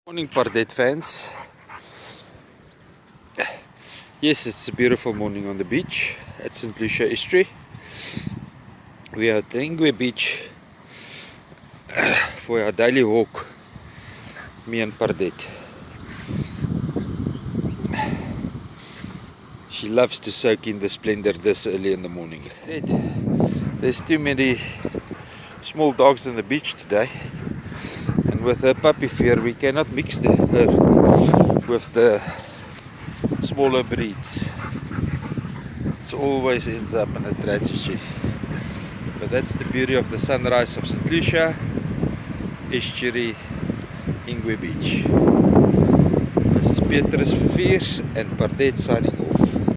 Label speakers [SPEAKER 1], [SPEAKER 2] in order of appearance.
[SPEAKER 1] Morning Pardette fans. Yes, it's a beautiful morning on the beach at St. Lucia Estuary. We are at the Ingwe Beach for our daily walk, me and Pardette. She loves to soak in the splendor this early in the morning. There's too many small dogs on the beach today, and with her puppy fear we cannot mix her with the smaller breeds. It always ends up in a tragedy. But that's the beauty of the sunrise of St. Lucia Estuary, Ingwe Beach. This is Petrus Verveers and Pardette signing